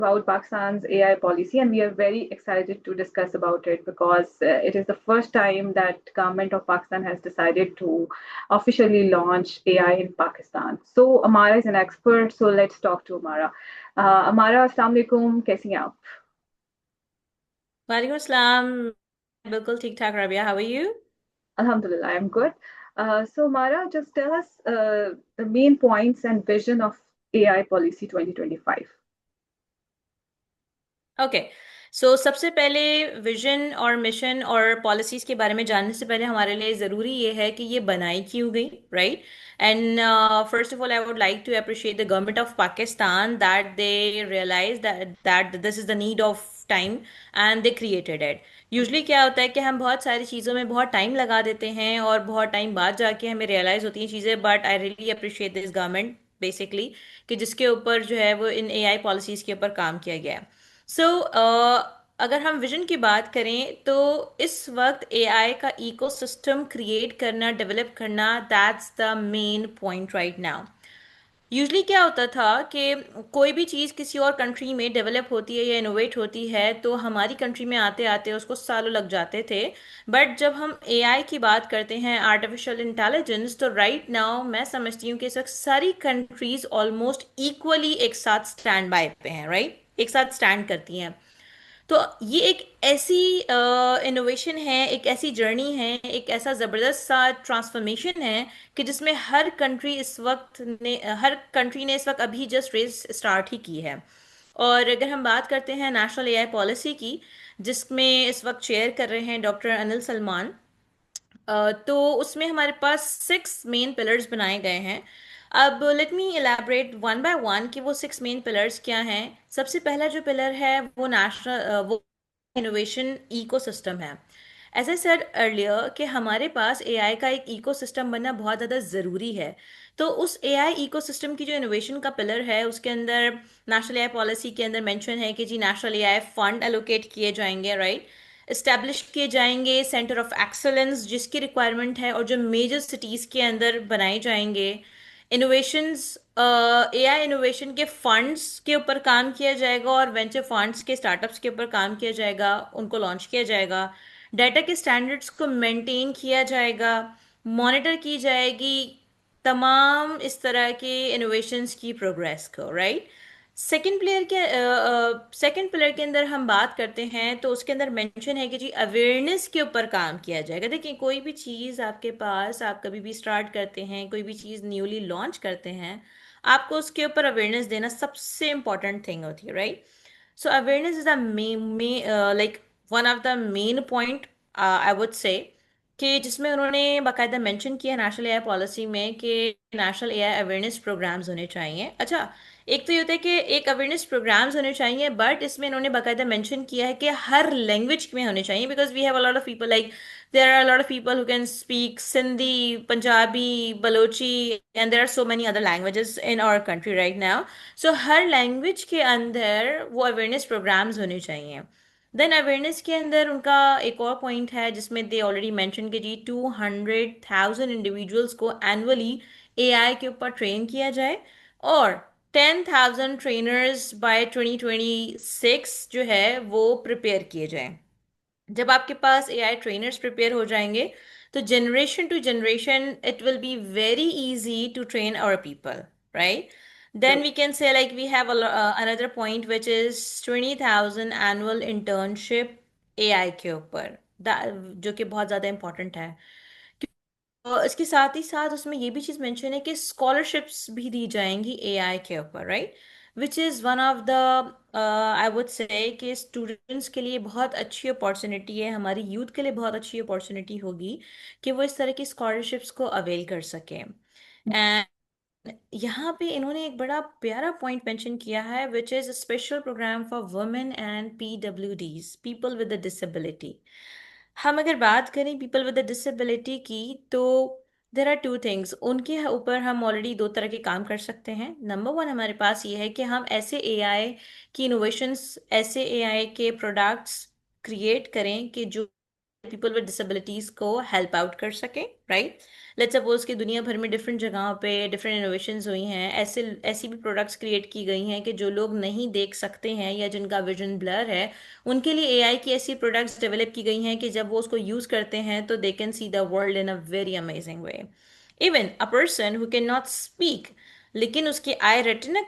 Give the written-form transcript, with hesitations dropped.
about Pakistan's AI policy, and we are very excited to discuss about it because it is the first time that government of Pakistan has decided to officially launch AI in Pakistan. So Amara is an expert, so let's talk to Amara. Amara, अस्सलाम वालेकुम, कैसी हैं आप? वालेकुम अस्सलाम। बिल्कुल ठीक ठाक Rabia, how are you? Alhamdulillah, I'm good. So Amara, just tell us the main points and vision of AI policy 2025. Okay. सो सबसे पहले विजन और मिशन और पॉलिसीज के बारे में जानने से पहले हमारे लिए ज़रूरी ये है कि ये बनाई क्यों गई, right? And first of all I would like to appreciate the government of Pakistan that they realize that this is the need of time and they created it. Usually क्या होता है कि हम बहुत सारी चीज़ों में बहुत टाइम लगा देते हैं और बहुत टाइम बाद जाके हमें रियलाइज होती हैं चीज़ें, but I really appreciate this government basically कि जिसके ऊपर जो है वो इन एआई पॉलिसीज़ के ऊपर काम किया गया है। सो अगर हम विजन की बात करें तो इस वक्त एआई का इकोसिस्टम क्रिएट करना, डेवलप करना, that's the main point right now. Usually क्या होता था कि कोई भी चीज़ किसी और कंट्री में डेवलप होती है या इनोवेट होती है तो हमारी कंट्री में आते आते उसको सालों लग जाते थे। बट जब हम एआई की बात करते हैं, आर्टिफिशियल इंटेलिजेंस, तो राइट नाउ मैं समझती हूँ कि इस वक्त सारी कंट्रीज ऑलमोस्ट इक्वली एक साथ स्टैंड बाय पे हैं, राइट? एक साथ स्टैंड करती हैं। तो ये एक ऐसी इनोवेशन है, एक ऐसी जर्नी है, एक ऐसा ज़बरदस्त सा ट्रांसफॉर्मेशन है कि जिसमें हर कंट्री ने इस वक्त अभी जस्ट रेस स्टार्ट ही की है। और अगर हम बात करते हैं नेशनल एआई पॉलिसी की, जिसमें इस वक्त चेयर कर रहे हैं डॉक्टर अनिल सलमान, तो उसमें हमारे पास 6 मेन पिलर्स बनाए गए हैं। अब let me elaborate one by one कि वो 6 मेन पिलर्स क्या हैं। सबसे पहला जो पिलर है वो इनोवेशन इकोसिस्टम है। एज आई सेड अर्लियर कि हमारे पास एआई का एक इकोसिस्टम बनना बहुत ज़्यादा ज़रूरी है। तो उस एआई इकोसिस्टम की जो इनोवेशन का पिलर है उसके अंदर नेशनल एआई पॉलिसी के अंदर मेंशन है कि जी नेशनल एआई फंड एलोकेट किए जाएंगे, राइट? इस्टेब्लिश किए जाएंगे सेंटर ऑफ एक्सलेंस जिसकी रिक्वायरमेंट है और जो मेजर सिटीज़ के अंदर बनाए जाएंगे। इनोवेशंस, एआई इनोवेशन के फंड्स के ऊपर काम किया जाएगा और वेंचर फंड्स के स्टार्टअप्स के ऊपर काम किया जाएगा, उनको लॉन्च किया जाएगा। डाटा के स्टैंडर्ड्स को मेंटेन किया जाएगा, मॉनिटर की जाएगी तमाम इस तरह के इनोवेशंस की प्रोग्रेस को, राइट? सेकंड पिलर के अंदर हम बात करते हैं तो उसके अंदर मेंशन है कि जी अवेयरनेस के ऊपर काम किया जाएगा। देखिए, कोई भी चीज़ आपके पास, आप कभी भी स्टार्ट करते हैं, कोई भी चीज़ न्यूली लॉन्च करते हैं, आपको उसके ऊपर अवेयरनेस देना सबसे इम्पॉर्टेंट थिंग होती है, right? So awareness is the like one of the main point I would say कि जिसमें उन्होंने बाकायदा मेंशन किया नेशनल एआई पॉलिसी में कि नेशनल एआई अवेयरनेस प्रोग्राम्स होने चाहिए। अच्छा, एक तो ये होता है कि एक अवेयरनेस प्रोग्राम्स होने चाहिए, बट इसमें इन्होंने बाकायदा मेंशन किया है कि हर लैंग्वेज में होने चाहिए, because we have a lot of people, like there are a lot of people who can speak Sindhi, Punjabi, Balochi, and there are so many other languages in our country right now. So हर language के अंदर वो awareness programmes होने चाहिए। Then awareness के अंदर उनका एक और पॉइंट है जिसमें दे ऑलरेडी मेंशन कि जी 200,000 इंडिविजुअल्स को एनुअली एआई के ऊपर ट्रेन किया जाए और 10,000 ट्रेनर्स बाय 2026 जो है वो प्रिपेयर किए जाएं। जब आपके पास एआई ट्रेनर्स प्रिपेयर हो जाएंगे तो generation to generation it will be very easy to train our people, right? Then True. we can say like we have another point which is 20,000 annual internship AI के ऊपर, जो कि बहुत ज़्यादा important है। इसके साथ ही साथ उसमें ये भी चीज़ मेंशन है कि स्कॉलरशिप्स भी दी जाएंगी एआई के ऊपर, right? Which is one of the, I would say कि स्टूडेंट्स के लिए बहुत अच्छी अपॉर्चुनिटी है, हमारी यूथ के लिए बहुत अच्छी अपॉर्चुनिटी होगी कि वो इस तरह की स्कॉलरशिप्स को अवेल कर सकें। एंड यहाँ पे इन्होंने एक बड़ा प्यारा पॉइंट मेंशन किया है which is special program for women and PWDs, people with the disability. हम अगर बात करें पीपल विद द डिसेबिलिटी की तो देर आर टू थिंग्स उनके ऊपर हम ऑलरेडी दो तरह के काम कर सकते हैं। नंबर वन, हमारे पास ये है कि हम ऐसे एआई की इनोवेशंस, ऐसे एआई के प्रोडक्ट्स क्रिएट करें कि जो पीपल विद डिसेबिलिटीज को हेल्प आउट कर सके, राइट। लेट्स सपोज कि दुनिया भर में डिफरेंट जगहों पे डिफरेंट इनोवेशंस हुई हैं, ऐसे ऐसी भी प्रोडक्ट्स क्रिएट की गई हैं कि जो लोग नहीं देख सकते हैं या जिनका विजन ब्लर है, उनके लिए एआई की ऐसी प्रोडक्ट्स डेवलप की गई हैं कि जब वो उसको यूज करते हैं तो they can see the world in a very amazing way. Even a person who can not speak, लेकिन उसकी आई रेटिना